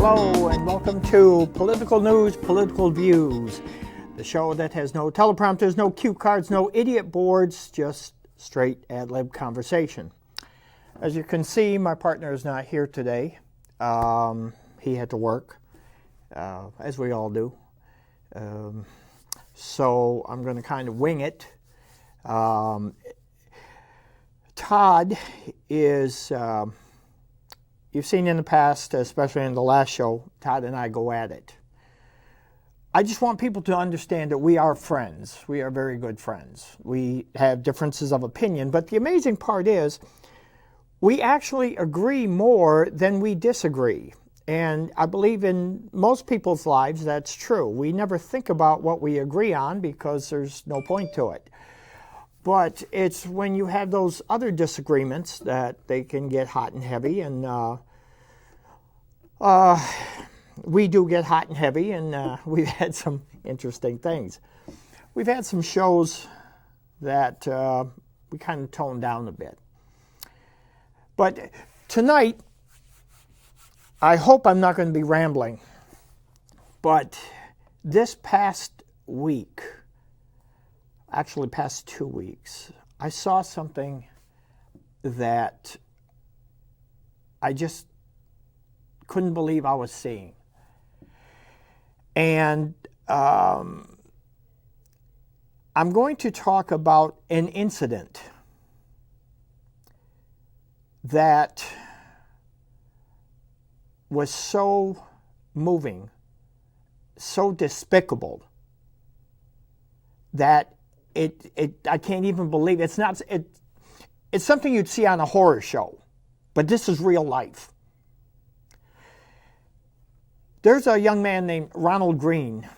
Hello and welcome to Political News, Political Views, the show that has no teleprompters, no cue cards, no idiot boards, just straight ad-lib conversation. As you can see, my partner is not here today. He had to work, as we all do. So I'm going to kind of wing it. Todd is... You've seen in the past, especially in the last show, Todd and I go at it. I just want people to understand that we are friends. We are very good friends. We have differences of opinion, but the amazing part is we actually agree more than we disagree. And I believe in most people's lives that's true. We never think about what we agree on because there's no point to it. But it's when you have those other disagreements that they can get hot and heavy, and we do get hot and heavy, and we've had some interesting things. We've had some shows that we kind of toned down a bit. But tonight, I hope I'm not going to be rambling, but this past week, actually past 2 weeks, I saw something that I just couldn't believe I was seeing. And I'm going to talk about an incident that was so moving, so despicable, that I can't even believe it. It's something you'd see on a horror show, but this is real life. There's a young man named Ronald Green.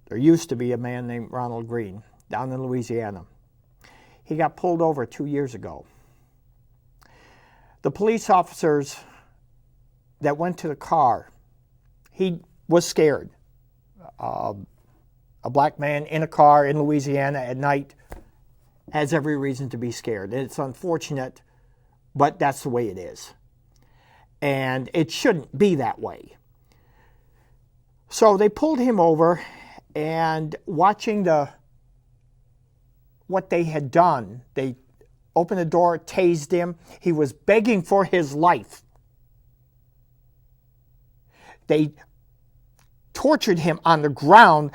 There used to be a man named Ronald Green down in Louisiana. He got pulled over 2 years ago. The police officers that went to the car, he was scared. A black man in a car in Louisiana at night has every reason to be scared. It's unfortunate, but that's the way it is. And it shouldn't be that way. So they pulled him over, and watching what they had done, they opened the door, tased him. He was begging for his life. They tortured him on the ground,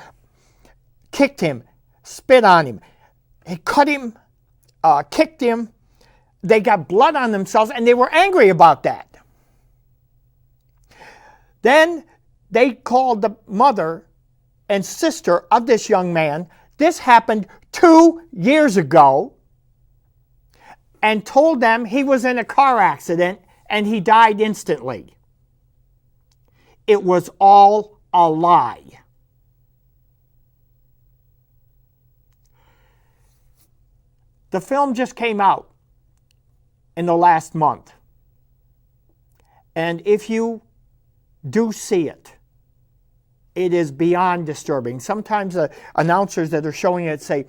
kicked him, spit on him. He cut him, kicked him. They got blood on themselves, and they were angry about that. Then they called the mother and sister of this young man. This happened 2 years ago, and told them he was in a car accident and he died instantly. It was all a lie. The film just came out in the last month. And if you do see it, it is beyond disturbing. Sometimes the announcers that are showing it say,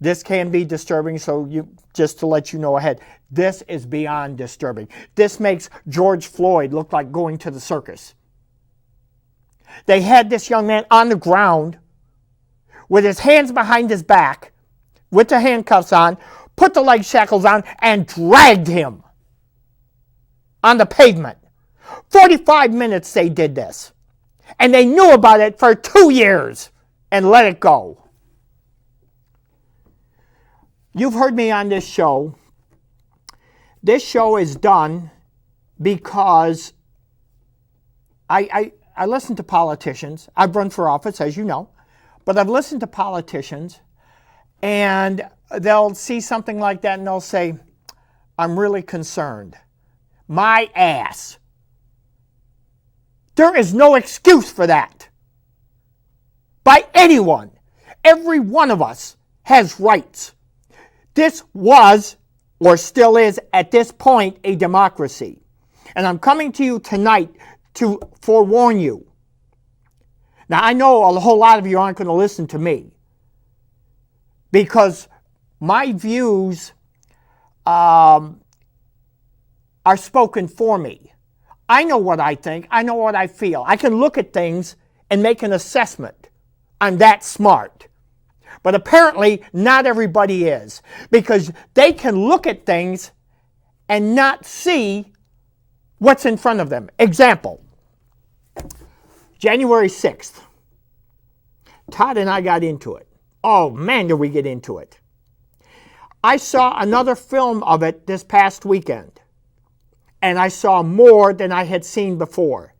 this can be disturbing, so just to let you know ahead, this is beyond disturbing. This makes George Floyd look like going to the circus. They had this young man on the ground with his hands behind his back, with the handcuffs on, put the leg shackles on, and dragged him on the pavement. 45 minutes they did this. And they knew about it for 2 years and let it go. You've heard me on this show. This show is done because I listen to politicians. I've run for office, as you know. But I've listened to politicians, and they'll see something like that and they'll say, I'm really concerned. My ass. There is no excuse for that. By anyone. Every one of us has rights. This was, or still is at this point, a democracy. And I'm coming to you tonight to forewarn you. Now, I know a whole lot of you aren't going to listen to me, because my views are spoken for me. I know what I think. I know what I feel. I can look at things and make an assessment. I'm that smart. But apparently, not everybody is. Because they can look at things and not see what's in front of them. Example, January 6th. Todd and I got into it. Oh, man, did we get into it. I saw another film of it this past weekend. And I saw more than I had seen before.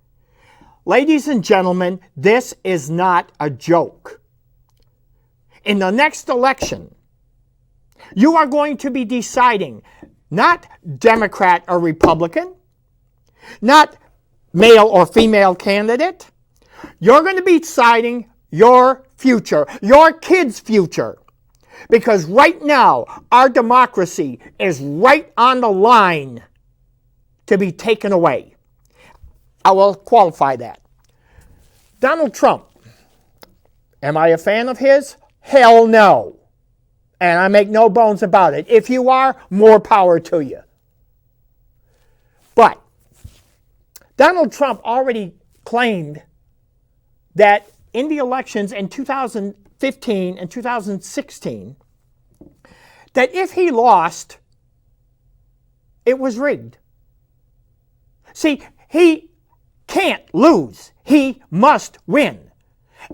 Ladies and gentlemen, this is not a joke. In the next election, you are going to be deciding not Democrat or Republican, not male or female candidate. You're going to be deciding your future, your kids' future. Because right now, our democracy is right on the line to be taken away. I will qualify that. Donald Trump. Am I a fan of his? Hell no. And I make no bones about it. If you are, more power to you. But Donald Trump already claimed that in the elections in 2015 and 2016, that if he lost, it was rigged. See, he can't lose. He must win.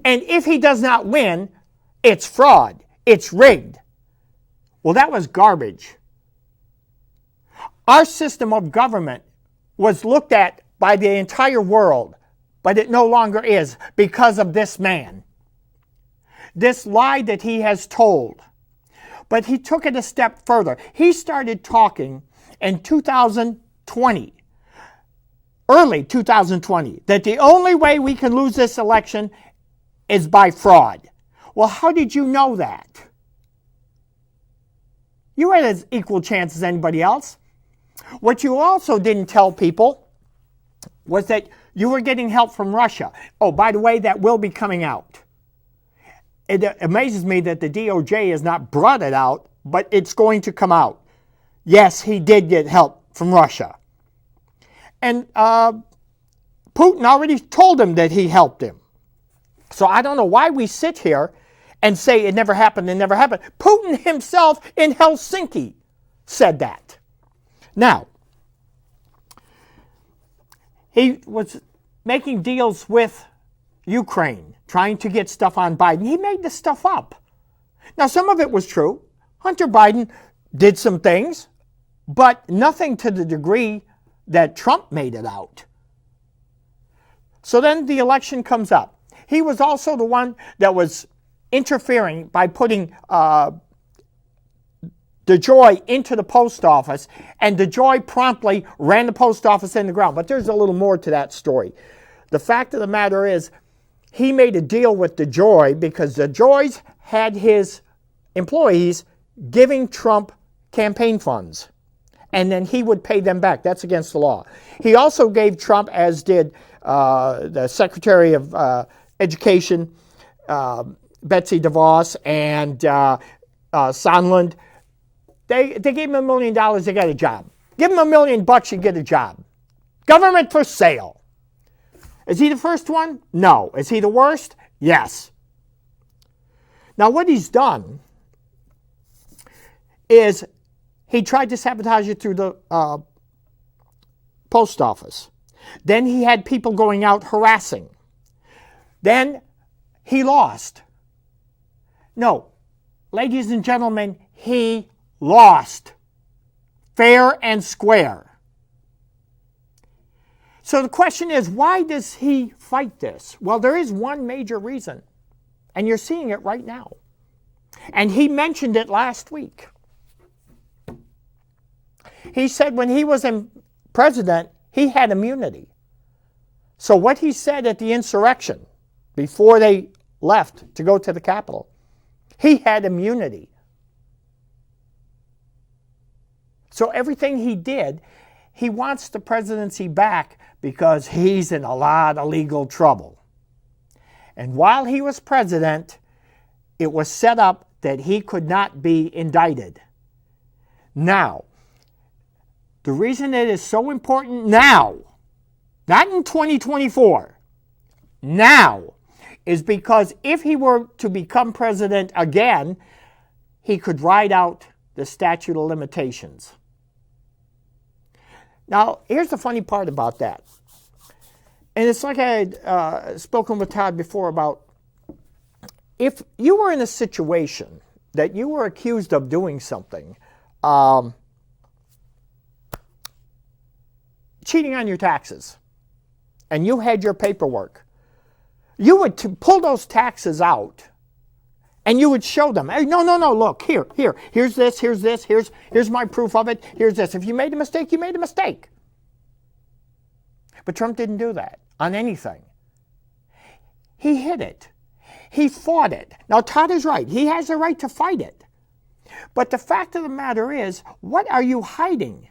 And if he does not win, it's fraud. It's rigged. Well, that was garbage. Our system of government was looked at by the entire world, but it no longer is because of this man. This lie that he has told. But he took it a step further. He started talking in 2020, early 2020, that the only way we can lose this election is by fraud. Well, how did you know that? You had as equal chance as anybody else. What you also didn't tell people was that you were getting help from Russia. Oh, by the way, that will be coming out. It amazes me that the DOJ has not brought it out, but it's going to come out. Yes, he did get help from Russia. And Putin already told him that he helped him. So I don't know why we sit here and say it never happened, it never happened. Putin himself in Helsinki said that. Now, he was making deals with Ukraine, trying to get stuff on Biden. He made this stuff up. Now, some of it was true. Hunter Biden did some things, but nothing to the degree that Trump made it out. So then the election comes up. He was also the one that was interfering by putting DeJoy into the post office, and DeJoy promptly ran the post office in the ground. But there's a little more to that story. The fact of the matter is, he made a deal with DeJoy because DeJoy had his employees giving Trump campaign funds, and then he would pay them back. That's against the law. He also gave Trump, as did the Secretary of Education, Betsy DeVos, and Sondland. They gave him $1 million, they got a job. Give him $1 million, you get a job. Government for sale. Is he the first one? No. Is he the worst? Yes. Now what he's done is he tried to sabotage it through the post office. Then he had people going out harassing. Then he lost. No, ladies and gentlemen, he lost. Fair and square. So the question is, why does he fight this? Well, there is one major reason, and you're seeing it right now. And he mentioned it last week. He said when he was president, he had immunity. So what he said at the insurrection, before they left to go to the Capitol, he had immunity. So everything he did, he wants the presidency back because he's in a lot of legal trouble. And while he was president, it was set up that he could not be indicted. Now, the reason it is so important now not in 2024, now, is because if he were to become president again, he could ride out the statute of limitations. Now, here's the funny part about that. And it's like I had spoken with Todd before about if you were in a situation that you were accused of doing something, cheating on your taxes, and you had your paperwork, you would pull those taxes out and you would show them, hey, no, look, here's this, here's my proof of it, here's this. If you made a mistake, you made a mistake. But Trump didn't do that on anything. He hid it. He fought it. Now, Todd is right. He has a right to fight it. But the fact of the matter is, what are you hiding?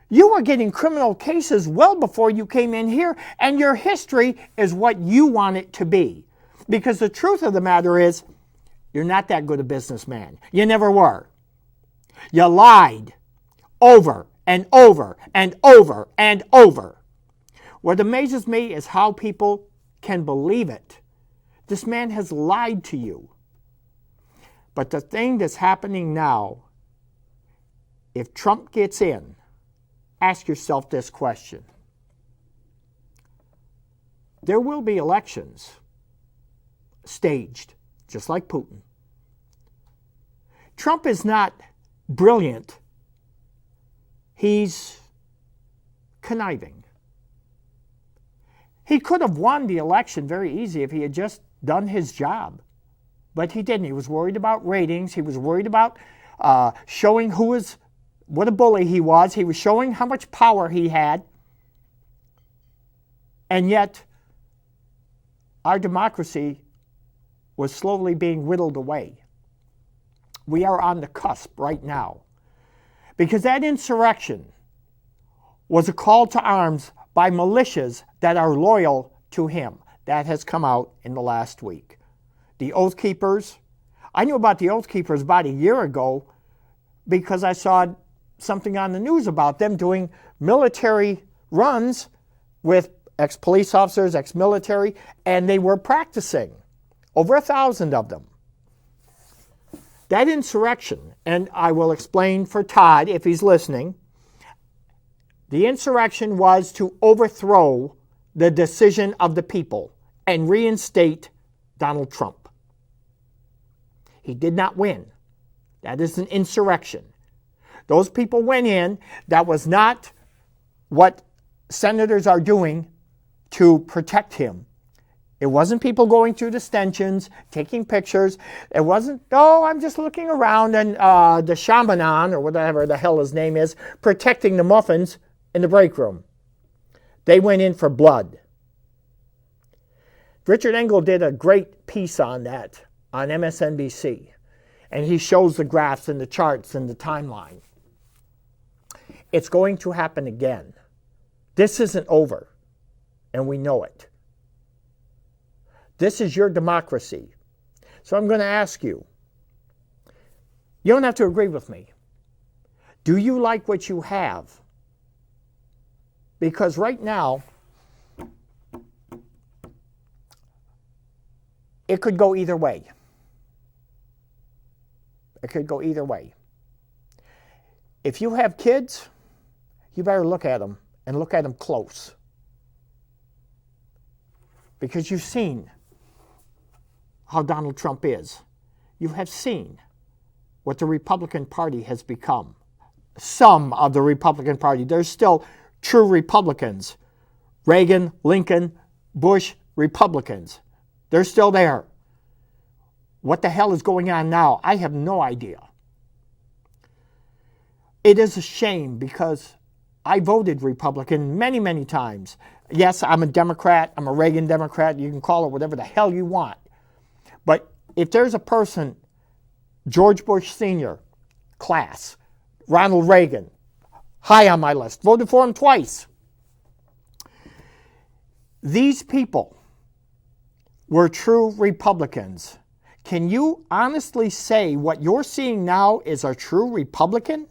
You were getting criminal cases well before you came in here, and your history is what you want it to be. Because the truth of the matter is, you're not that good a businessman. You never were. You lied over and over and over and over. What amazes me is how people can believe it. This man has lied to you. But the thing that's happening now, if Trump gets in, ask yourself this question. There will be elections staged, just like Putin. Trump is not brilliant. He's conniving. He could have won the election very easy if he had just done his job. But he didn't. He was worried about ratings. He was worried about showing what a bully he was. He was showing how much power he had. And yet, our democracy was slowly being whittled away. We are on the cusp right now. Because that insurrection was a call to arms by militias that are loyal to him. That has come out in the last week. The Oath Keepers, I knew about the Oath Keepers about a year ago because I saw something on the news about them doing military runs with ex-police officers, ex-military, and they were practicing. Over 1,000 of them. That insurrection, and I will explain for Todd if he's listening, the insurrection was to overthrow the decision of the people and reinstate Donald Trump. He did not win. That is an insurrection. Those people went in. That was not what senators are doing to protect him. It wasn't people going through the stanchions, taking pictures. It wasn't, I'm just looking around and the shamanan, or whatever the hell his name is, protecting the muffins in the break room. They went in for blood. Richard Engel did a great piece on that on MSNBC. And he shows the graphs and the charts and the timeline. It's going to happen again. This isn't over. And we know it. This is your democracy. So I'm going to ask you. You don't have to agree with me. Do you like what you have? Because right now, it could go either way. It could go either way. If you have kids, you better look at them and look at them close. Because you've seen how Donald Trump is. You have seen what the Republican Party has become. Some of the Republican Party. There's still true Republicans. Reagan, Lincoln, Bush, Republicans. They're still there. What the hell is going on now? I have no idea. It is a shame because I voted Republican many, many times. Yes, I'm a Democrat. I'm a Reagan Democrat. You can call it whatever the hell you want. But if there's a person, George Bush Sr., class, Ronald Reagan, high on my list, voted for him twice. These people were true Republicans. Can you honestly say what you're seeing now is a true Republican?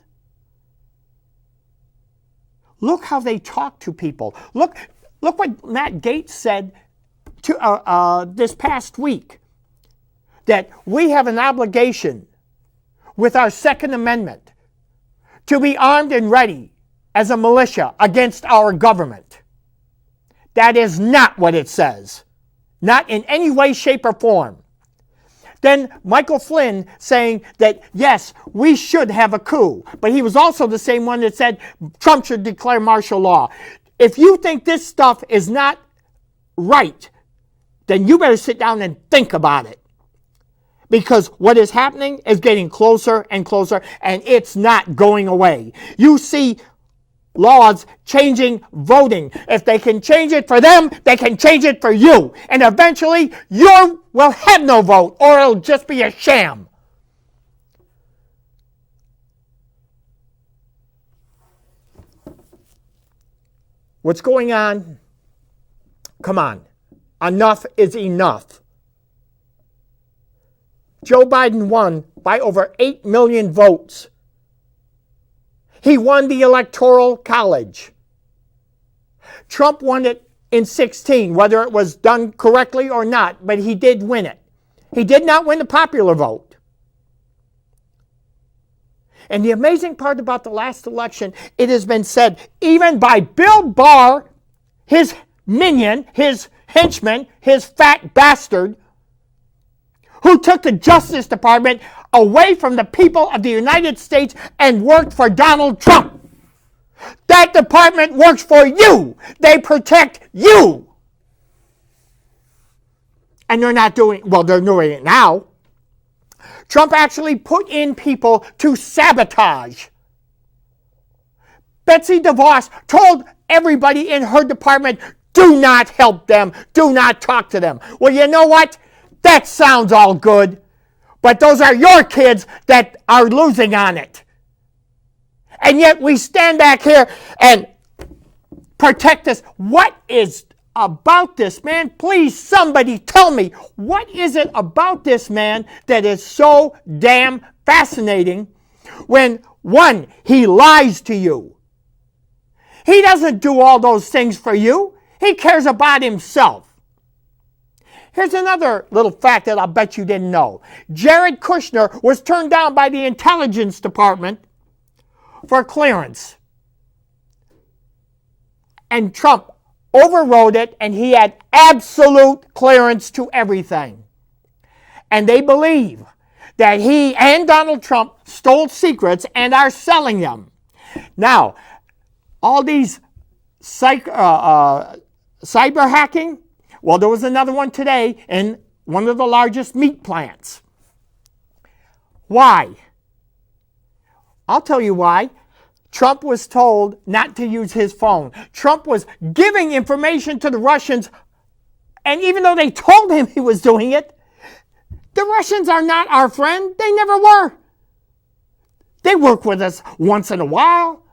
Look how they talk to people. Look what Matt Gaetz said to this past week, that we have an obligation with our Second Amendment to be armed and ready as a militia against our government. That is not what it says. Not in any way, shape, or form. Then Michael Flynn saying that, yes, we should have a coup. But he was also the same one that said Trump should declare martial law. If you think this stuff is not right, then you better sit down and think about it. Because what is happening is getting closer and closer, and it's not going away. You see laws changing voting. If they can change it for them, they can change it for you. And eventually, you will have no vote, or it'll just be a sham. What's going on? Come on. Enough is enough. Joe Biden won by over 8 million votes. He won the Electoral College. Trump won it in 16, whether it was done correctly or not, but he did win it. He did not win the popular vote. And the amazing part about the last election, it has been said, even by Bill Barr, his minion, his henchman, his fat bastard, who took the Justice Department away from the people of the United States and worked for Donald Trump. That department works for you. They protect you. And they're not doing, well, they're doing it now. Trump actually put in people to sabotage. Betsy DeVos told everybody in her department, do not help them. Do not talk to them. Well, you know what? That sounds all good, but those are your kids that are losing on it. And yet we stand back here and protect us. What is about this man? Please, somebody tell me, what is it about this man that is so damn fascinating when, one, he lies to you. He doesn't do all those things for you. He cares about himself. Here's another little fact that I'll bet you didn't know. Jared Kushner was turned down by the Intelligence Department for clearance. And Trump overrode it, and he had absolute clearance to everything. And they believe that he and Donald Trump stole secrets and are selling them. Now, all these cyber hacking, well, there was another one today in one of the largest meat plants. Why? I'll tell you why. Trump was told not to use his phone. Trump was giving information to the Russians, and even though they told him he was doing it, the Russians are not our friend. They never were. They work with us once in a while,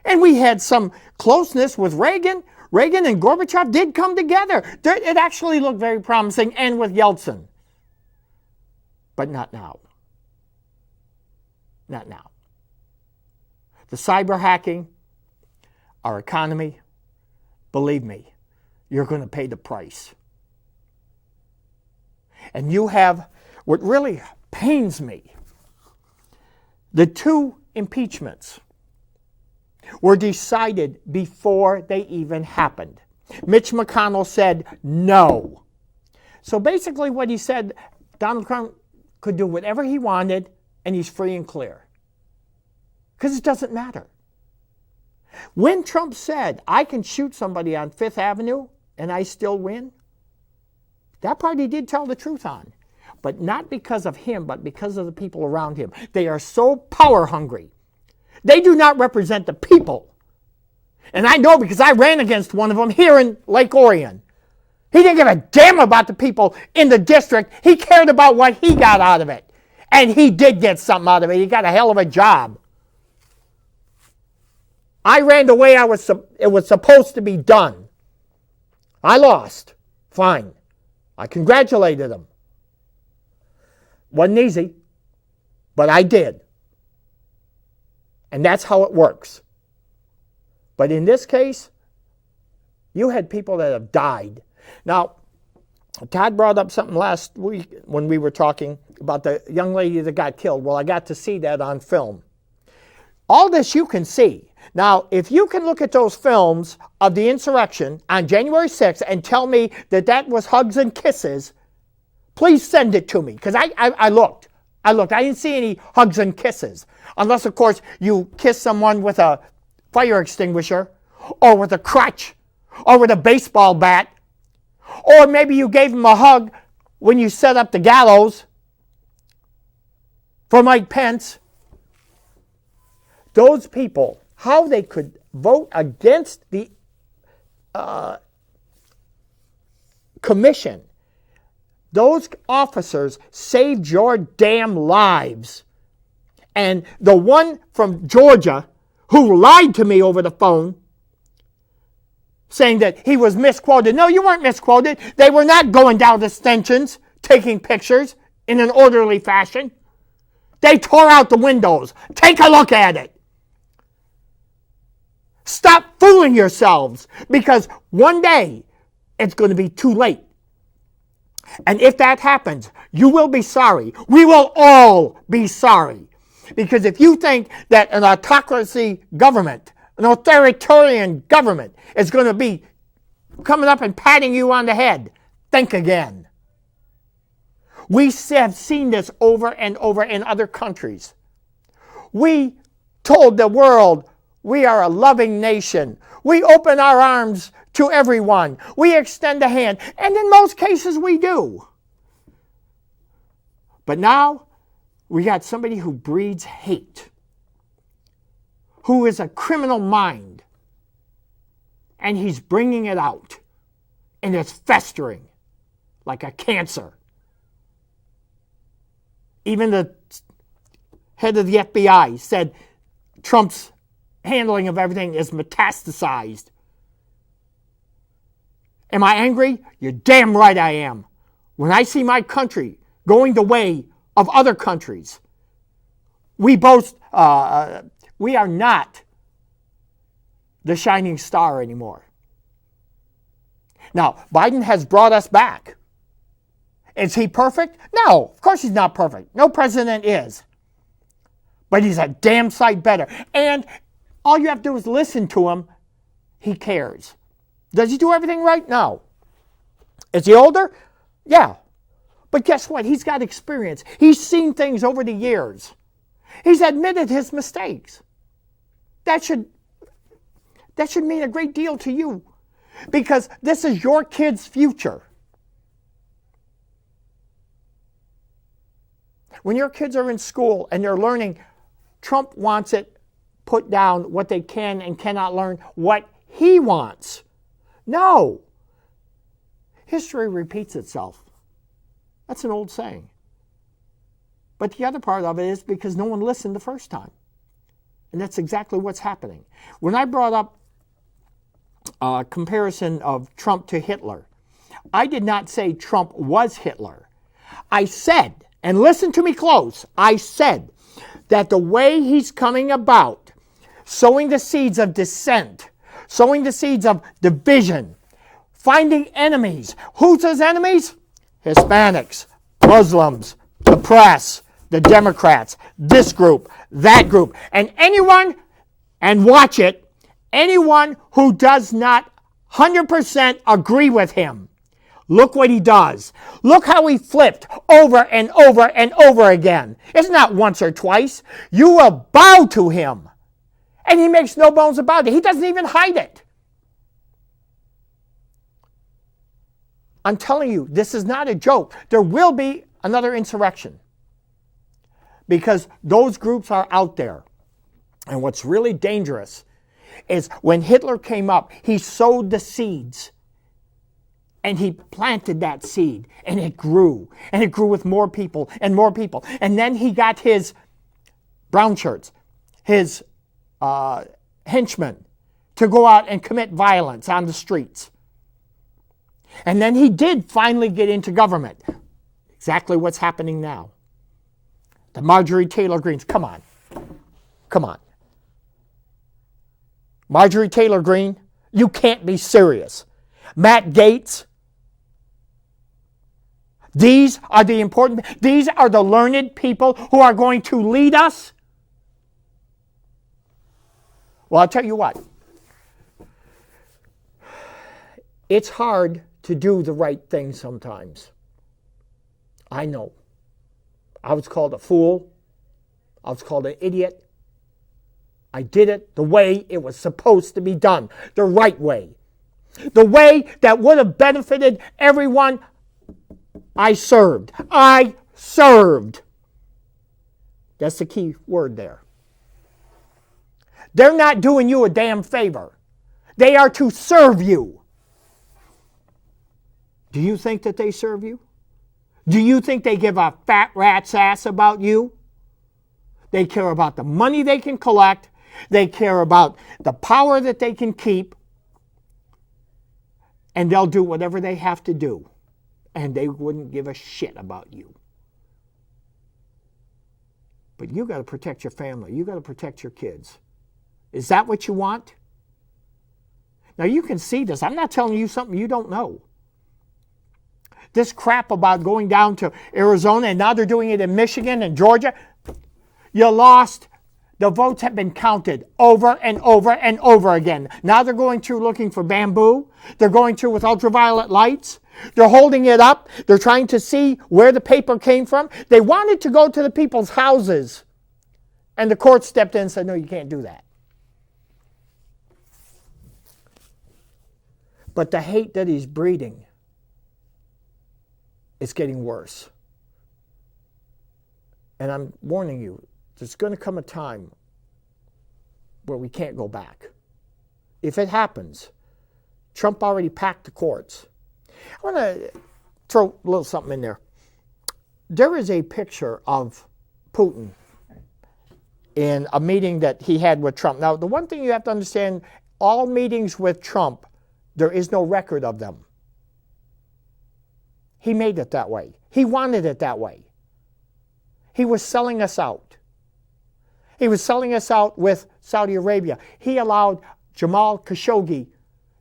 and we had some closeness with Reagan. Reagan and Gorbachev did come together. It actually looked very promising, and with Yeltsin. But not now. Not now. The cyber hacking, our economy, believe me, you're going to pay the price. And you have, what really pains me, the two impeachments were decided before they even happened. Mitch McConnell said no. So basically what he said, Donald Trump could do whatever he wanted and he's free and clear. Because it doesn't matter. When Trump said, I can shoot somebody on Fifth Avenue and I still win, that part he did tell the truth on. But not because of him, but because of the people around him. They are so power hungry. They do not represent the people. And I know because I ran against one of them here in Lake Orion. He didn't give a damn about the people in the district. He cared about what he got out of it. And he did get something out of it. He got a hell of a job. I ran the way it was supposed to be done. I lost. Fine. I congratulated him. Wasn't easy, but I did. And that's how it works. But in this case, you had people that have died. Now, Todd brought up something last week when we were talking about the young lady that got killed. Well, I got to see that on film. All this you can see. Now, if you can look at those films of the insurrection on January 6th and tell me that that was hugs and kisses, please send it to me. Because I looked. I didn't see any hugs and kisses. Unless, of course, you kiss someone with a fire extinguisher or with a crutch or with a baseball bat. Or maybe you gave him a hug when you set up the gallows for Mike Pence. Those people, how they could vote against the commission. Those officers saved your damn lives. And the one from Georgia who lied to me over the phone, saying that he was misquoted. No, you weren't misquoted. They were not going down the stanchions, taking pictures in an orderly fashion. They tore out the windows. Take a look at it. Stop fooling yourselves, because one day it's going to be too late. And if that happens, you will be sorry. We will all be sorry. Because if you think that an autocracy government, an authoritarian government is going to be coming up and patting you on the head, think again. We have seen this over and over in other countries. We told the world we are a loving nation. We open our arms to everyone. We extend a hand. And in most cases we do. But now we got somebody who breeds hate, who is a criminal mind, and he's bringing it out, and it's festering like a cancer. Even the head of the FBI said Trump's handling of everything is metastasized. Am I angry? You're damn right I am. When I see my country going the way of other countries, we boast, we are not the shining star anymore. Now, Biden has brought us back. Is he perfect? No, of course he's not perfect. No president is. But he's a damn sight better. And all you have to do is listen to him. He cares. Does he do everything right? No. Is he older? Yeah. But guess what? He's got experience. He's seen things over the years. He's admitted his mistakes. That should mean a great deal to you, because this is your kid's future. When your kids are in school and they're learning, Trump wants it put down what they can and cannot learn, what he wants. No. History repeats itself. That's an old saying. But the other part of it is because no one listened the first time. And that's exactly what's happening. When I brought up a comparison of Trump to Hitler, I did not say Trump was Hitler. I said, and listen to me close, I said that the way he's coming about, sowing the seeds of dissent, sowing the seeds of division, finding enemies. Who's his enemies? Hispanics, Muslims, the press, the Democrats, this group, that group, and anyone, and watch it, anyone who does not 100% agree with him. Look what he does. Look how he flipped over and over and over again. It's not once or twice. You will bow to him. And he makes no bones about it. He doesn't even hide it. I'm telling you, this is not a joke. There will be another insurrection, because those groups are out there. And what's really dangerous is when Hitler came up, he sowed the seeds. And he planted that seed, and it grew. And it grew with more people and more people. And then he got his brown shirts, his henchmen, to go out and commit violence on the streets. And then he did finally get into government. Exactly what's happening now. The Marjorie Taylor Greens. Come on. Come on. Marjorie Taylor Greene, you can't be serious. Matt Gaetz, these are the learned people who are going to lead us. Well, I'll tell you what. It's hard to do the right thing sometimes. I know. I was called a fool. I was called an idiot. I did it the way it was supposed to be done. The right way. The way that would have benefited everyone I served. I served. That's the key word there. They're not doing you a damn favor. They are to serve you. Do you think that they serve you? Do you think they give a fat rat's ass about you? They care about the money they can collect. They care about the power that they can keep. And they'll do whatever they have to do. And they wouldn't give a shit about you. But you got to protect your family. You got to protect your kids. Is that what you want? Now you can see this. I'm not telling you something you don't know. This crap about going down to Arizona, and now they're doing it in Michigan and Georgia. You lost. The votes have been counted over and over and over again. Now they're going through looking for bamboo. They're going through with ultraviolet lights. They're holding it up. They're trying to see where the paper came from. They wanted to go to the people's houses. And the court stepped in and said, no, you can't do that. But the hate that he's breeding is getting worse. And I'm warning you, there's going to come a time where we can't go back. If it happens, Trump already packed the courts. I want to throw a little something in there. There is a picture of Putin in a meeting that he had with Trump. Now, the one thing you have to understand, all meetings with Trump, there is no record of them. He made it that way. He wanted it that way. He was selling us out. He was selling us out with Saudi Arabia. He allowed Jamal Khashoggi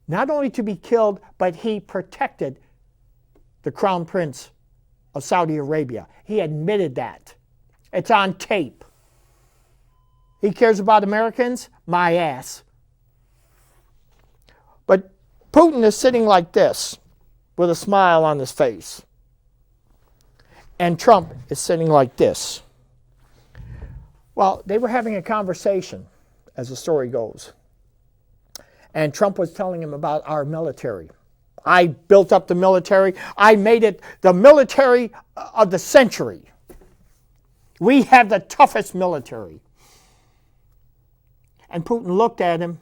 not only to be killed, but he protected the Crown Prince of Saudi Arabia. He admitted that. It's on tape. He cares about Americans? My ass. But Putin is sitting like this with a smile on his face. And Trump is sitting like this. Well, they were having a conversation, as the story goes. And Trump was telling him about our military. I built up the military. I made it the military of the century. We have the toughest military. And Putin looked at him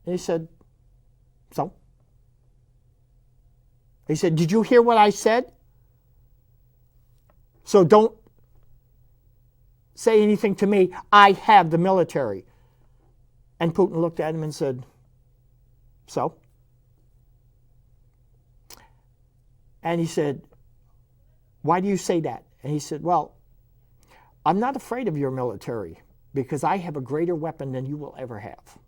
and he said, so? He said, did you hear what I said? So don't say anything to me. I have the military. And Putin looked at him and said, so? And he said, why do you say that? And he said, well, I'm not afraid of your military because I have a greater weapon than you will ever have.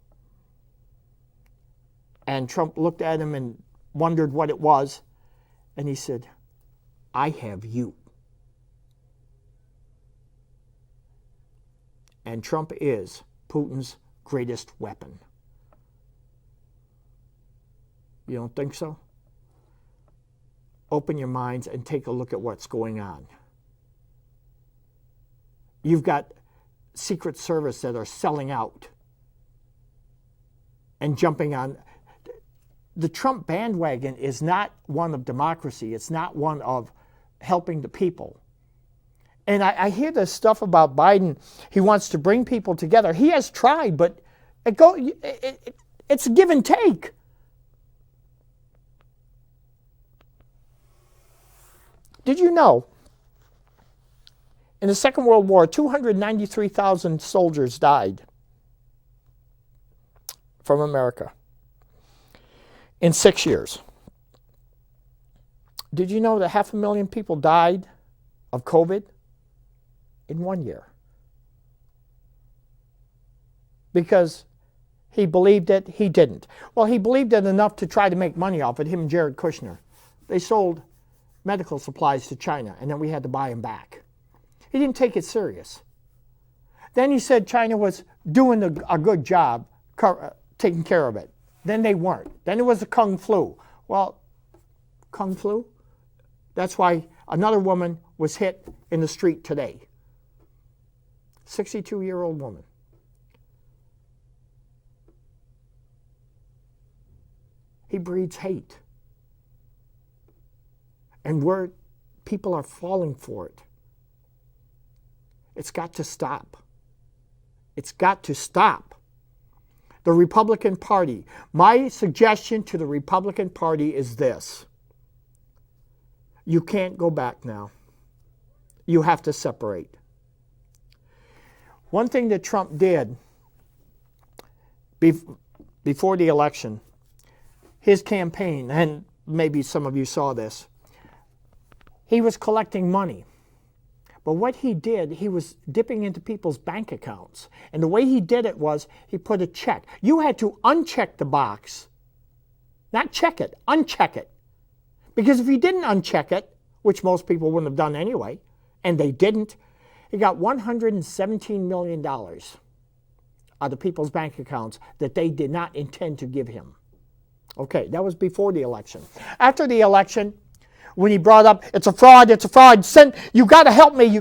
And Trump looked at him and wondered what it was. And he said, I have you. And Trump is Putin's greatest weapon. You don't think so? Open your minds and take a look at what's going on. You've got Secret Service that are selling out and jumping on. The Trump bandwagon is not one of democracy. It's not one of helping the people. And I hear this stuff about Biden. He wants to bring people together. He has tried, but it's a give and take. Did you know in the Second World War, 293,000 soldiers died from America in 6 years? Did you know that 500,000 people died of COVID in 1 year? Because He believed it. He didn't. Well, he believed it enough to try to make money off it, him and Jared Kushner. They sold medical supplies to China, and then we had to buy them back. He didn't take it serious. Then he said China was doing a good job taking care of it. Then they weren't. Then it was the Kung flu. Well, Kung flu? That's why another woman was hit in the street today. 62-year-old woman. He breeds hate. And people are falling for it. It's got to stop. It's got to stop. The Republican Party. My suggestion to the Republican Party is this. You can't go back now. You have to separate. One thing that Trump did before the election, his campaign, and maybe some of you saw this, he was collecting money. But what he did, he was dipping into people's bank accounts. And the way he did it was he put a check. You had to uncheck the box. Not check it, uncheck it. Because if you didn't uncheck it, which most people wouldn't have done anyway, and they didn't, he got $117 million out of people's bank accounts that they did not intend to give him. Okay, that was before the election. After the election, when he brought up, it's a fraud, you got to help me,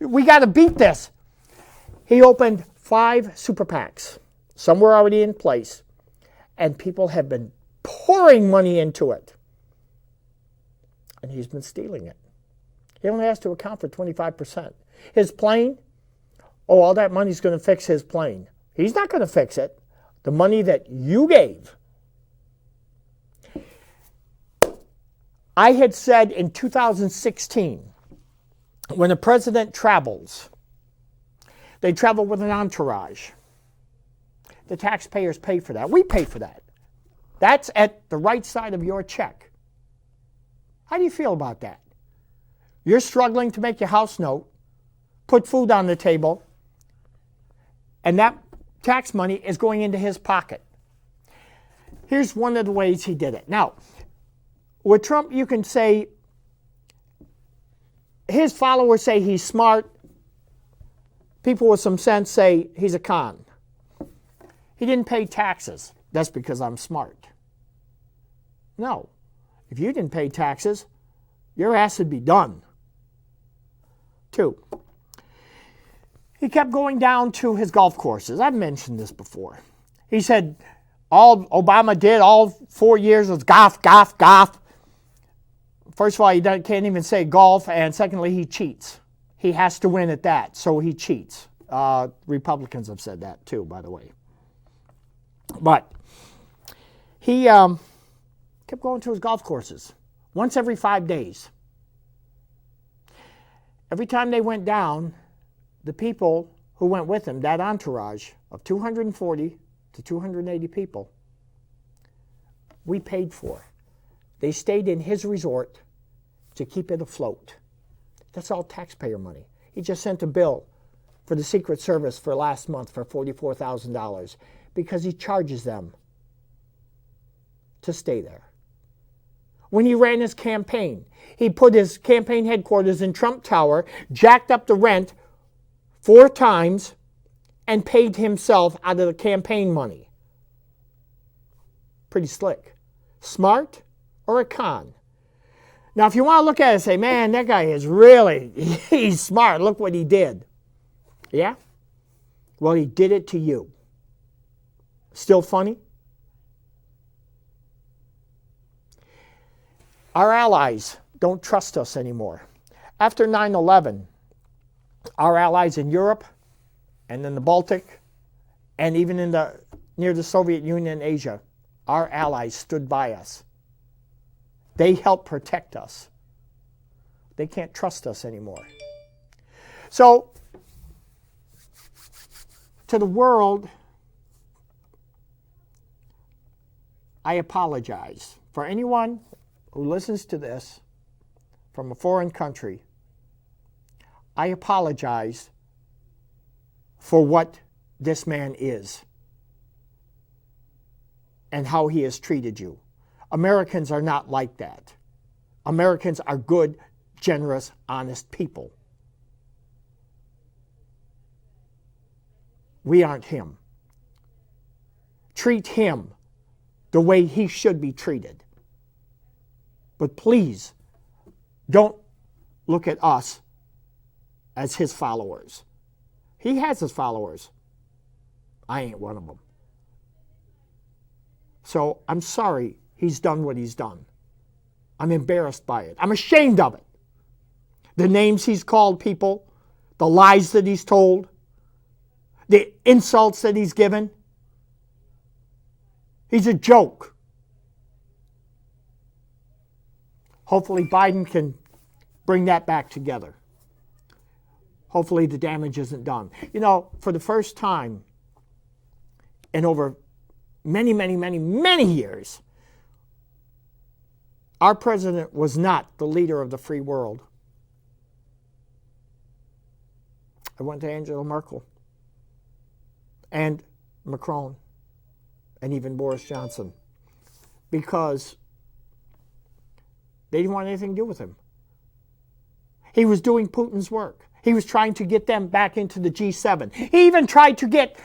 we got to beat this. He opened 5 super PACs. Some were already in place, and people have been pouring money into it. And he's been stealing it. He only has to account for 25%. His plane, all that money's going to fix his plane. He's not going to fix it. The money that you gave. I had said in 2016, when a president travels, they travel with an entourage. The taxpayers pay for that. We pay for that. That's at the right side of your check. How do you feel about that? You're struggling to make your house note, put food on the table, and that tax money is going into his pocket. Here's one of the ways he did it. Now, with Trump, you can say, his followers say he's smart. People with some sense say he's a con. He didn't pay taxes. That's because I'm smart. No. If you didn't pay taxes, your ass would be done. 2, he kept going down to his golf courses. I've mentioned this before. He said all Obama did all 4 years was golf, golf, golf. First of all, he can't even say golf, and secondly, he cheats. He has to win at that, so he cheats. Republicans have said that too, by the way. But he kept going to his golf courses once every 5 days. Every time they went down, the people who went with him, that entourage of 240 to 280 people, we paid for. They stayed in his resort to keep it afloat. That's all taxpayer money. He just sent a bill for the Secret Service for last month for $44,000 because he charges them to stay there. When he ran his campaign, he put his campaign headquarters in Trump Tower, jacked up the rent 4 times, and paid himself out of the campaign money. Pretty slick. Smart or a con? Now, if you want to look at it and say, man, that guy is really, he's smart. Look what he did. Yeah? Well, he did it to you. Still funny? Our allies don't trust us anymore. After 9/11, our allies in Europe and in the Baltic and even near the Soviet Union and Asia, our allies stood by us. They helped protect us. They can't trust us anymore. So, to the world, I apologize. For anyone who listens to this from a foreign country, I apologize for what this man is. and how he has treated you. Americans are not like that. Americans are good, generous, honest people. We aren't him. Treat him the way he should be treated. But please, don't look at us as his followers. He has his followers. I ain't one of them. So I'm sorry he's done what he's done. I'm embarrassed by it. I'm ashamed of it. The names he's called people, the lies that he's told, the insults that he's given. He's a joke. Hopefully Biden can bring that back together. Hopefully the damage isn't done. You know, for the first time in over many, many, many, many years, our president was not the leader of the free world. I went to Angela Merkel and Macron and even Boris Johnson because they didn't want anything to do with him. He was doing Putin's work. He was trying to get them back into the G7. He even tried to get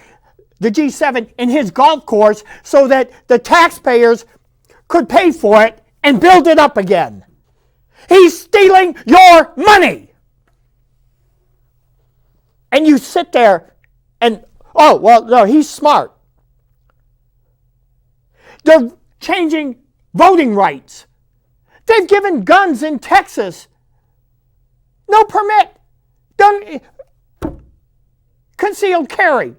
the G7 in his golf course so that the taxpayers could pay for it and build it up again. He's stealing your money. And you sit there and, oh, well, no, he's smart. They're changing voting rights. They've given guns in Texas. No permit. Done. Concealed carry.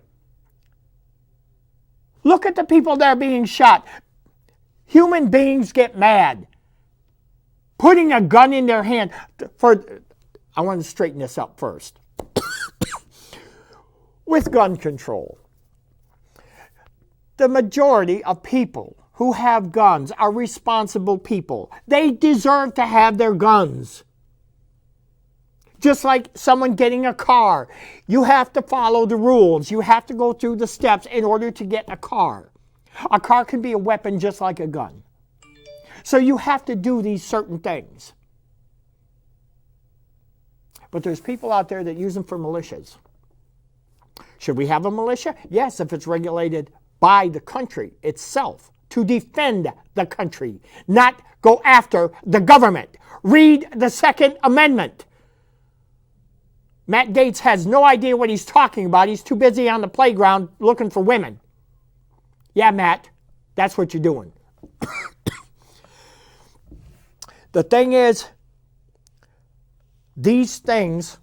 Look at the people that are being shot. Human beings get mad. Putting a gun in their hand. I want to straighten this up first. With gun control, the majority of people who have guns are responsible people. They deserve to have their guns. Just like someone getting a car. You have to follow the rules. You have to go through the steps in order to get a car. A car can be a weapon just like a gun. So you have to do these certain things. But there's people out there that use them for militias. Should we have a militia? Yes, if it's regulated by the country itself to defend the country, not go after the government. Read the Second Amendment. Matt Gaetz has no idea what he's talking about. He's too busy on the playground looking for women. Yeah, Matt, that's what you're doing. The thing is, these things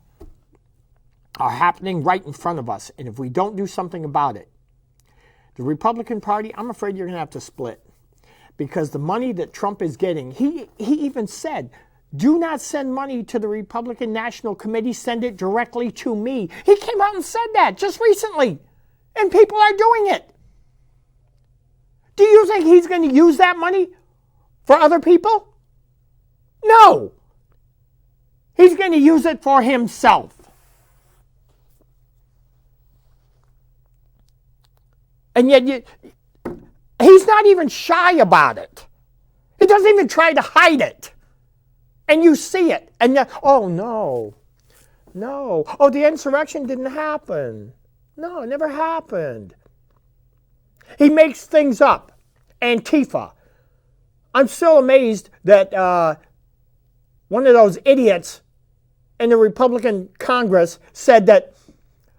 are happening right in front of us. And if we don't do something about it, the Republican Party, I'm afraid you're going to have to split. Because the money that Trump is getting, he even said, do not send money to the Republican National Committee, send it directly to me. He came out and said that just recently. And people are doing it. Do you think he's going to use that money for other people? No. He's going to use it for himself. And yet he's not even shy about it. He doesn't even try to hide it. And you see it. And yet, oh, no. No. Oh, the insurrection didn't happen. No, it never happened. He makes things up. Antifa. I'm still amazed that one of those idiots in the Republican Congress said that,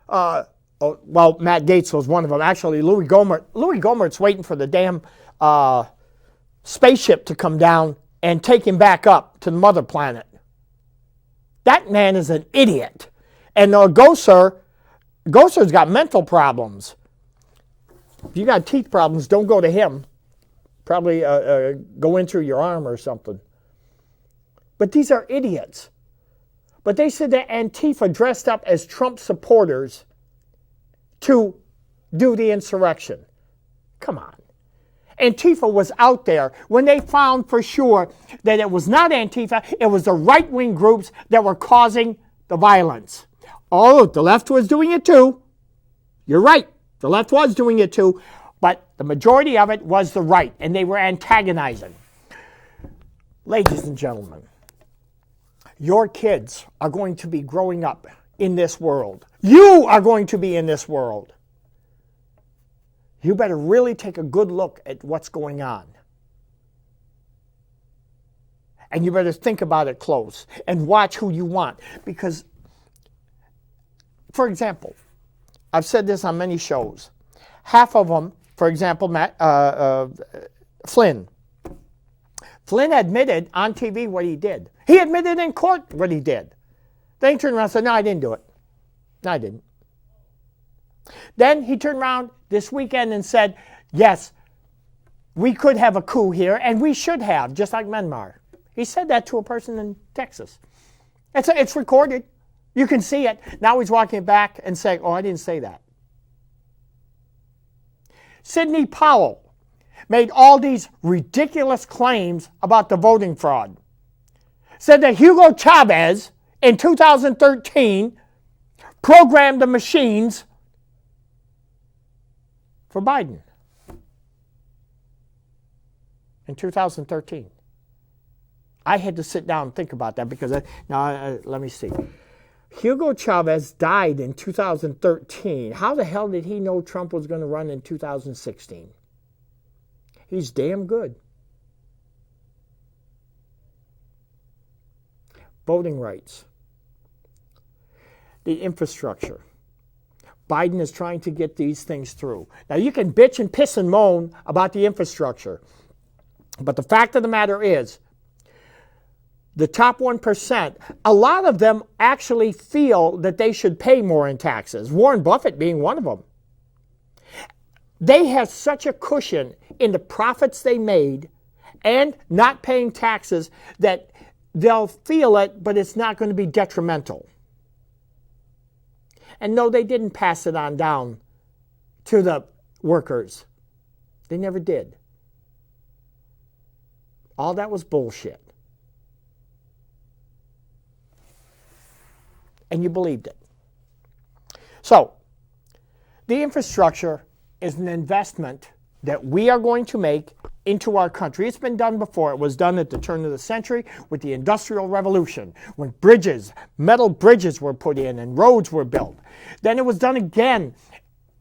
well, Matt Gaetz was one of them. Actually, Louis Gohmert's waiting for the damn spaceship to come down and take him back up to the mother planet. That man is an idiot. And Gosar's got mental problems. If you got teeth problems, don't go to him. Probably go in through your arm or something. But these are idiots. But they said that Antifa dressed up as Trump supporters to do the insurrection. Come on. Antifa was out there when they found for sure that it was not Antifa, it was the right-wing groups that were causing the violence. Oh, the left was doing it too. You're right. The left was doing it too. But the majority of it was the right, and they were antagonizing. Ladies and gentlemen, your kids are going to be growing up in this world. You are going to be in this world. You better really take a good look at what's going on. And you better think about it close and watch who you want. Because, for example, I've said this on many shows. Half of them, for example, Flynn. Flynn admitted on TV what he did. He admitted in court what he did. Then he turned around and said, no, I didn't do it. No, I didn't. Then he turned around this weekend and said, yes, we could have a coup here, and we should have, just like Myanmar. He said that to a person in Texas. It's recorded. You can see it. Now he's walking back and saying, oh, I didn't say that. Sidney Powell made all these ridiculous claims about the voting fraud. Said that Hugo Chavez in 2013 programmed the machines for Biden. In 2013. I had to sit down and think about that because, let me see. Hugo Chavez died in 2013. How the hell did he know Trump was going to run in 2016? He's damn good. Voting rights. The infrastructure. Biden is trying to get these things through. Now, you can bitch and piss and moan about the infrastructure, but the fact of the matter is, the top 1%, a lot of them actually feel that they should pay more in taxes, Warren Buffett being one of them. They have such a cushion in the profits they made and not paying taxes that they'll feel it, but it's not going to be detrimental. And no, they didn't pass it on down to the workers. They never did. All that was bullshit. And you believed it. So, the infrastructure is an investment that we are going to make into our country. It's been done before. It was done at the turn of the century with the Industrial Revolution, when bridges, metal bridges were put in and roads were built. Then it was done again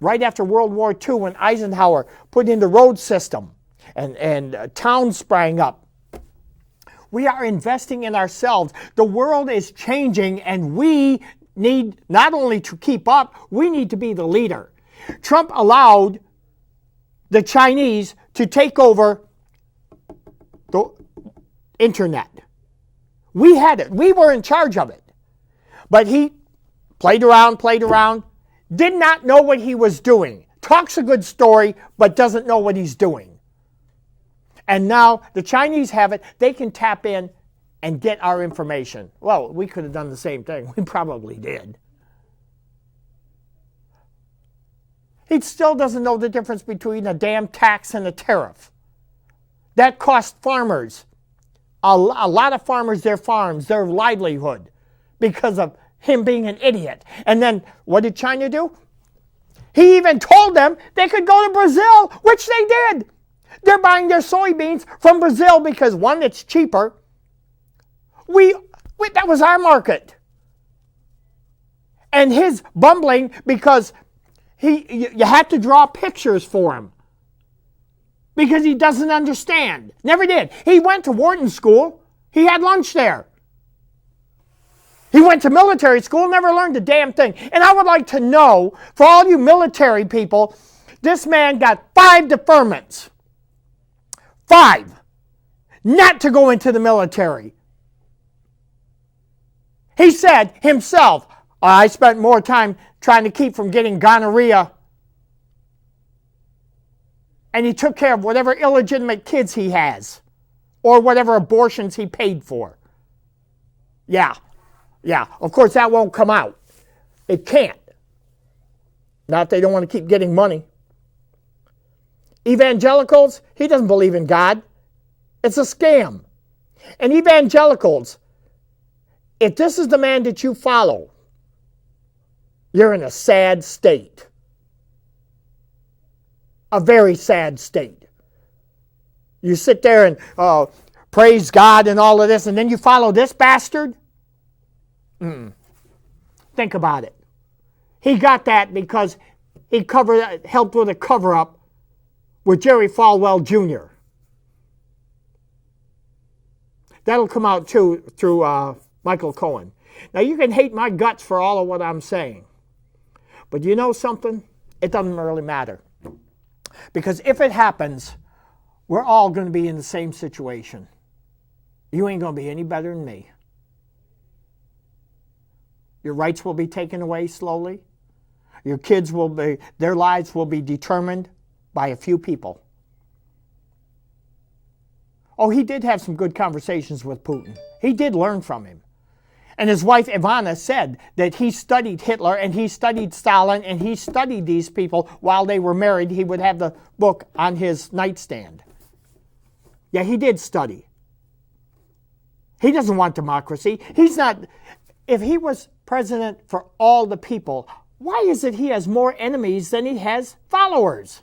right after World War II when Eisenhower put in the road system and towns sprang up. We are investing in ourselves. The world is changing, and we need not only to keep up, we need to be the leader. Trump allowed the Chinese to take over the internet. We had it. We were in charge of it. But he played around, did not know what he was doing. Talks a good story, but doesn't know what he's doing. And now the Chinese have it. They can tap in and get our information. Well, we could have done the same thing. We probably did. He still doesn't know the difference between a damn tax and a tariff. That cost farmers, a lot of farmers, their farms, their livelihood, because of him being an idiot. And then what did China do? He even told them they could go to Brazil, which they did. They're buying their soybeans from Brazil because, one, it's cheaper. That was our market. And his bumbling because you have to draw pictures for him because he doesn't understand. Never did. He went to Wharton School. He had lunch there. He went to military school, never learned a damn thing. And I would like to know, for all you military people, this man got 5 deferments. 5. Not to go into the military. He said himself, I spent more time trying to keep from getting gonorrhea. And he took care of whatever illegitimate kids he has. Or whatever abortions he paid for. Yeah, of course that won't come out. It can't. Not if they don't want to keep getting money. Evangelicals, he doesn't believe in God. It's a scam. And evangelicals, if this is the man that you follow, you're in a sad state. a very sad state. You sit there and praise God and all of this, and then you follow this bastard? Think about it. He got that because he helped with a cover-up with Jerry Falwell Jr. That'll come out too through Michael Cohen. Now you can hate my guts for all of what I'm saying, but you know something? It doesn't really matter. Because if it happens, we're all going to be in the same situation. You ain't going to be any better than me. Your rights will be taken away slowly. Your kids their lives will be determined by a few people. Oh, he did have some good conversations with Putin. He did learn from him. And his wife Ivana said that he studied Hitler and he studied Stalin and he studied these people while they were married. He would have the book on his nightstand. Yeah, he did study. He doesn't want democracy. He's not. If he was president for all the people, why is it he has more enemies than he has followers?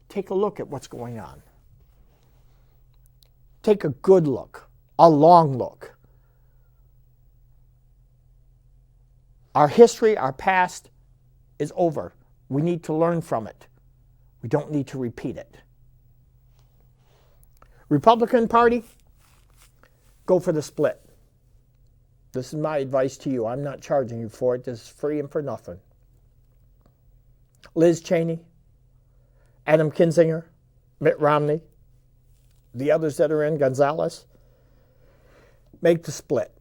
Take a look at what's going on. Take a good look, a long look. Our history, our past is over. We need to learn from it. We don't need to repeat it. Republican Party, go for the split. This is my advice to you. I'm not charging you for it. This is free and for nothing. Liz Cheney, Adam Kinzinger, Mitt Romney, the others that are in, Gonzalez, make the split.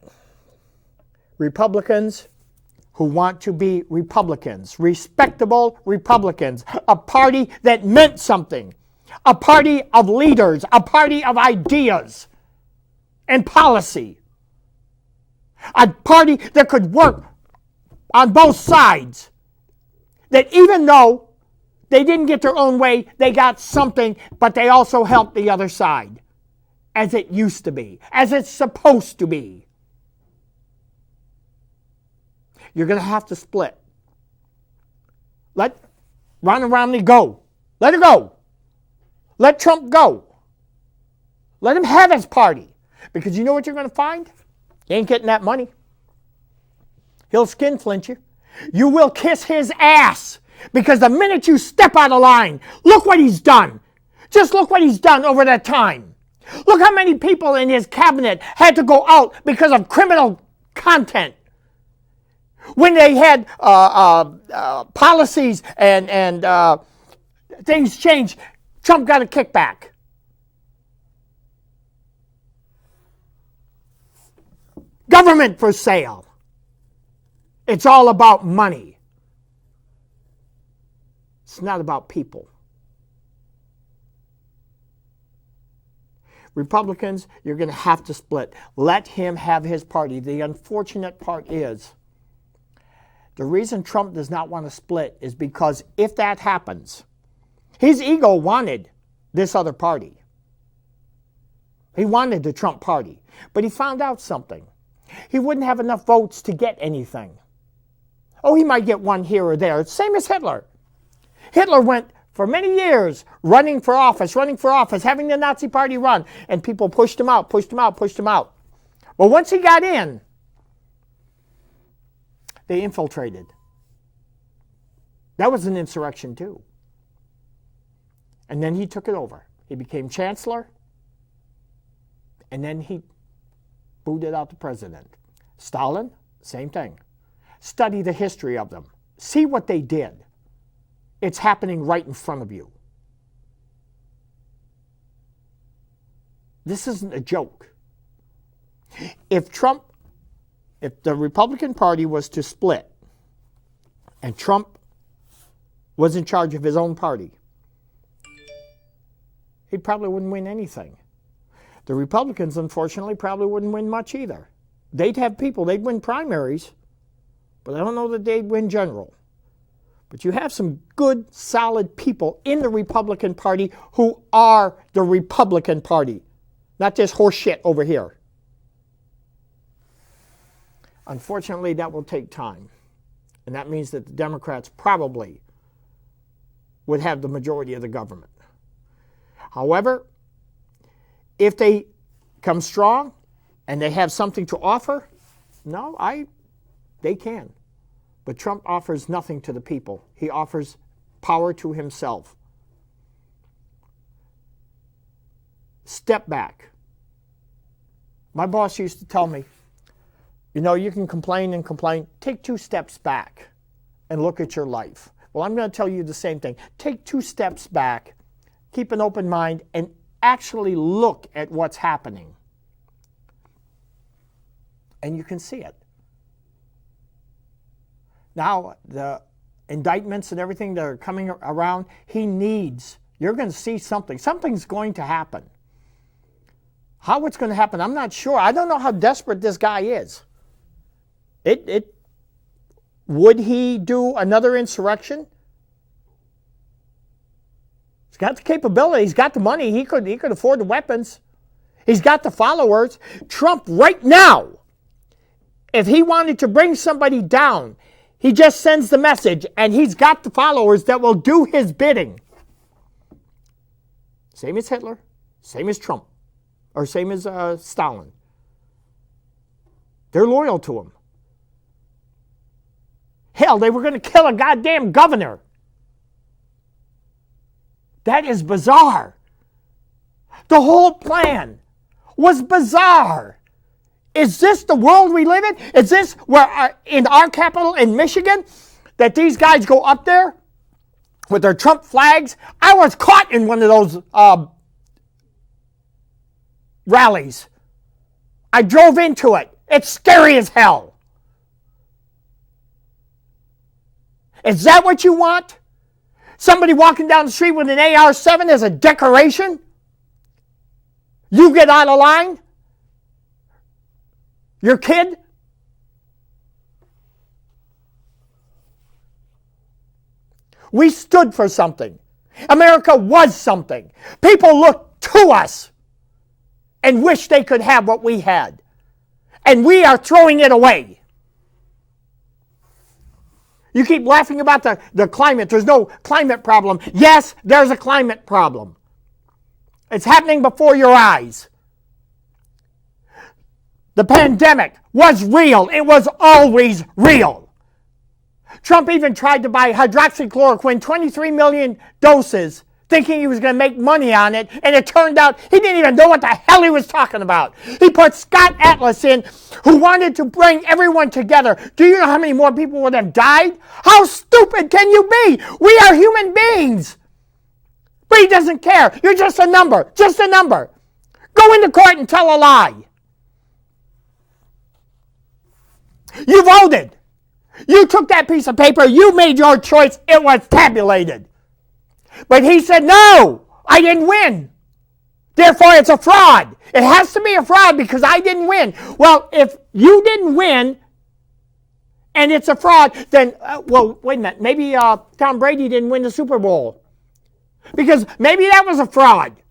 Republicans who want to be Republicans, respectable Republicans, a party that meant something, a party of leaders, a party of ideas and policy, a party that could work on both sides, that even though they didn't get their own way, they got something, but they also helped the other side, as it used to be, as it's supposed to be. You're going to have to split. Let Ron Romney go. Let her go. Let Trump go. Let him have his party. Because you know what you're going to find? You ain't getting that money. He'll skin flinch you. You will kiss his ass. Because the minute you step out of line, look what he's done. Just look what he's done over that time. Look how many people in his cabinet had to go out because of criminal content. When they had policies and things changed, Trump got a kickback. Government for sale. It's all about money. It's not about people. Republicans, you're going to have to split. Let him have his party. The unfortunate part is, the reason Trump does not want to split is because if that happens, his ego wanted this other party. He wanted the Trump party. But he found out something. He wouldn't have enough votes to get anything. Oh, he might get one here or there. Same as Hitler. Hitler went for many years running for office, having the Nazi party run, and people pushed him out. Well, once he got in, they infiltrated. That was an insurrection too. And then he took it over. He became chancellor, and then he booted out the president. Stalin, same thing. Study the history of them. See what they did. It's happening right in front of you. This isn't a joke. If the Republican Party was to split and Trump was in charge of his own party, he probably wouldn't win anything. The Republicans, unfortunately, probably wouldn't win much either. They'd have people, they'd win primaries, but I don't know that they'd win general. But you have some good, solid people in the Republican Party who are the Republican Party, not this horse shit over here. Unfortunately, that will take time. And that means that the Democrats probably would have the majority of the government. However, if they come strong and they have something to offer, they can. But Trump offers nothing to the people. He offers power to himself. Step back. My boss used to tell me, you can complain and complain. Take 2 steps back and look at your life. Well, I'm going to tell you the same thing. Take 2 steps back, keep an open mind, and actually look at what's happening. And you can see it. Now, the indictments and everything that are coming around, you're going to see something. Something's going to happen. How it's going to happen, I'm not sure. I don't know how desperate this guy is. Would he do another insurrection? He's got the capability. He's got the money. He could afford the weapons. He's got the followers. Trump right now, if he wanted to bring somebody down, he just sends the message, and he's got the followers that will do his bidding. Same as Hitler, same as Trump, or same as Stalin. They're loyal to him. Hell, they were going to kill a goddamn governor. That is bizarre. The whole plan was bizarre. Is this the world we live in? Is this where in our capital in Michigan that these guys go up there with their Trump flags? I was caught in one of those rallies. I drove into it. It's scary as hell. Is that what you want? Somebody walking down the street with an AR-7 as a decoration? You get out of line? Your kid? We stood for something. America was something. People look to us and wish they could have what we had. And we are throwing it away. You keep laughing about the climate. There's no climate problem. Yes, there's a climate problem. It's happening before your eyes. The pandemic was real. It was always real. Trump even tried to buy hydroxychloroquine, 23 million doses, thinking he was going to make money on it, and it turned out he didn't even know what the hell he was talking about. He put Scott Atlas in, who wanted to bring everyone together. Do you know how many more people would have died? How stupid can you be? We are human beings. But he doesn't care. You're just a number. Just a number. Go into court and tell a lie. You voted. You took that piece of paper. You made your choice. It was tabulated. But he said, no, I didn't win. Therefore, it's a fraud. It has to be a fraud because I didn't win. Well, if you didn't win and it's a fraud, then, wait a minute. Maybe Tom Brady didn't win the Super Bowl. Because maybe that was a fraud.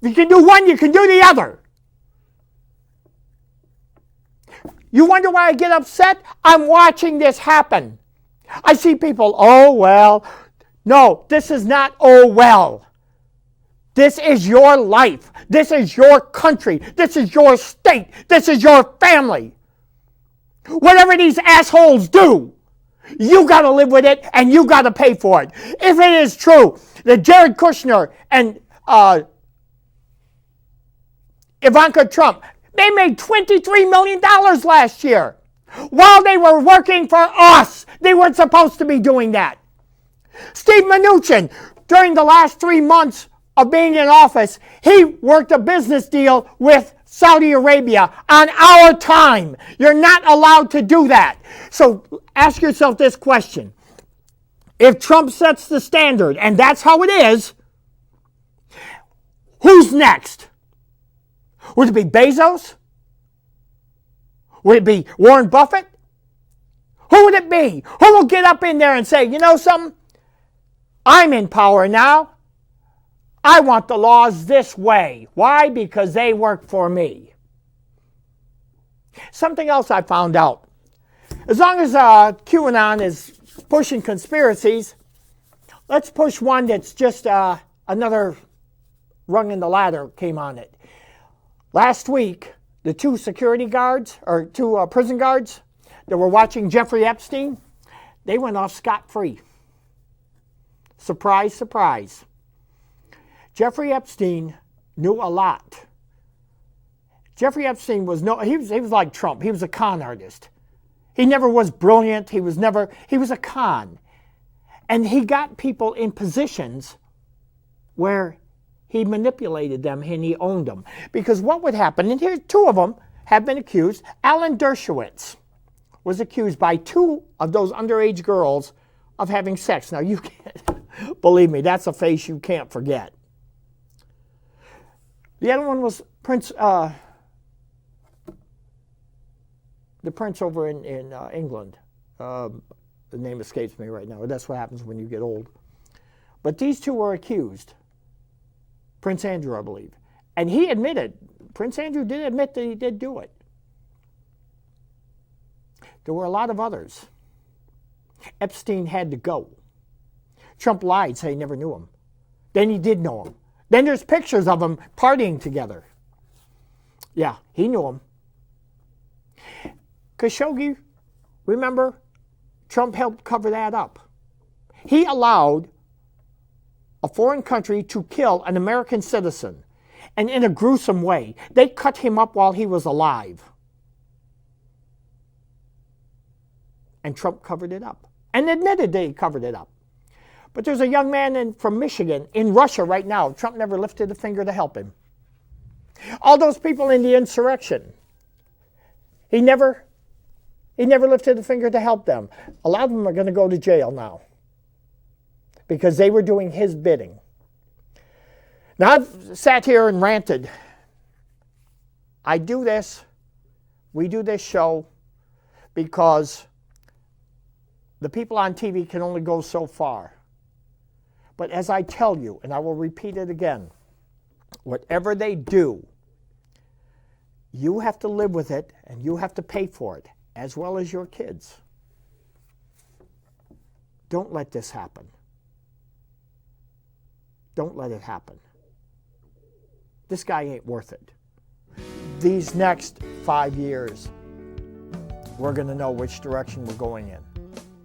You can do one, you can do the other. You wonder why I get upset? I'm watching this happen. I see people, oh, well. No, this is not oh, well. This is your life. This is your country. This is your state. This is your family. Whatever these assholes do, you got to live with it and you got to pay for it. If it is true that Jared Kushner and Ivanka Trump, they made $23 million last year. While they were working for us, they weren't supposed to be doing that. Steve Mnuchin, during the last 3 months of being in office, he worked a business deal with Saudi Arabia on our time. You're not allowed to do that. So ask yourself this question. If Trump sets the standard, and that's how it is, who's next? Would it be Bezos? Would it be Warren Buffett? Who would it be? Who will get up in there and say, you know something? I'm in power now. I want the laws this way. Why? Because they work for me. Something else I found out. As long as QAnon is pushing conspiracies, let's push one that's just another rung in the ladder came on it. Last week, the two security guards, or two prison guards that were watching Jeffrey Epstein, they went off scot-free. Surprise, surprise. Jeffrey Epstein knew a lot. Jeffrey Epstein was he was like Trump. He was a con artist. He never was brilliant. He was a con. And he got people in positions where he manipulated them and he owned them. Because what would happen, and here two of them have been accused. Alan Dershowitz was accused by two of those underage girls of having sex. Now you can't, believe me, that's a face you can't forget. The other one was the prince over in England. The name escapes me right now. That's what happens when you get old. But these two were accused. Prince Andrew, I believe. And he admitted, Prince Andrew did admit that he did do it. There were a lot of others. Epstein had to go. Trump lied, said he never knew him. Then he did know him. Then there's pictures of them partying together. Yeah, he knew him. Khashoggi, remember, Trump helped cover that up. He allowed a foreign country to kill an American citizen, and in a gruesome way. They cut him up while he was alive. And Trump covered it up, and admitted they covered it up. But there's a young man from Michigan in Russia right now. Trump never lifted a finger to help him. All those people in the insurrection, he never lifted a finger to help them. A lot of them are going to go to jail now because they were doing his bidding. Now, I've sat here and ranted. I do this, we do this show because the people on TV can only go so far. But as I tell you, and I will repeat it again, whatever they do, you have to live with it and you have to pay for it, as well as your kids. Don't let this happen. Don't let it happen. This guy ain't worth it. These next 5 years, we're going to know which direction we're going in.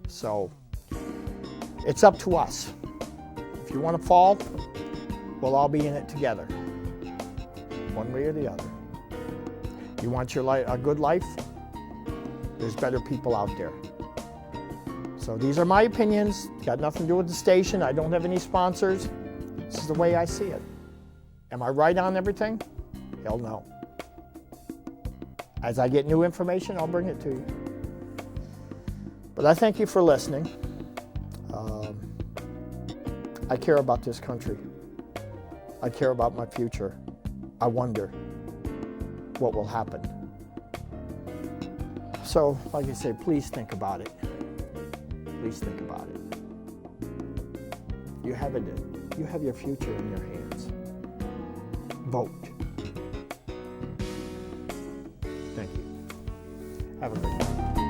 So, it's up to us. If you want to fall, we'll all be in it together, one way or the other. You want your a good life? There's better people out there. So these are my opinions. Got nothing to do with the station. I don't have any sponsors. This is the way I see it. Am I right on everything? Hell no. As I get new information, I'll bring it to you. But I thank you for listening. I care about this country. I care about my future. I wonder what will happen. So, like I say, please think about it. Please think about it. You have your future in your hands. Vote. Thank you. Have a good night.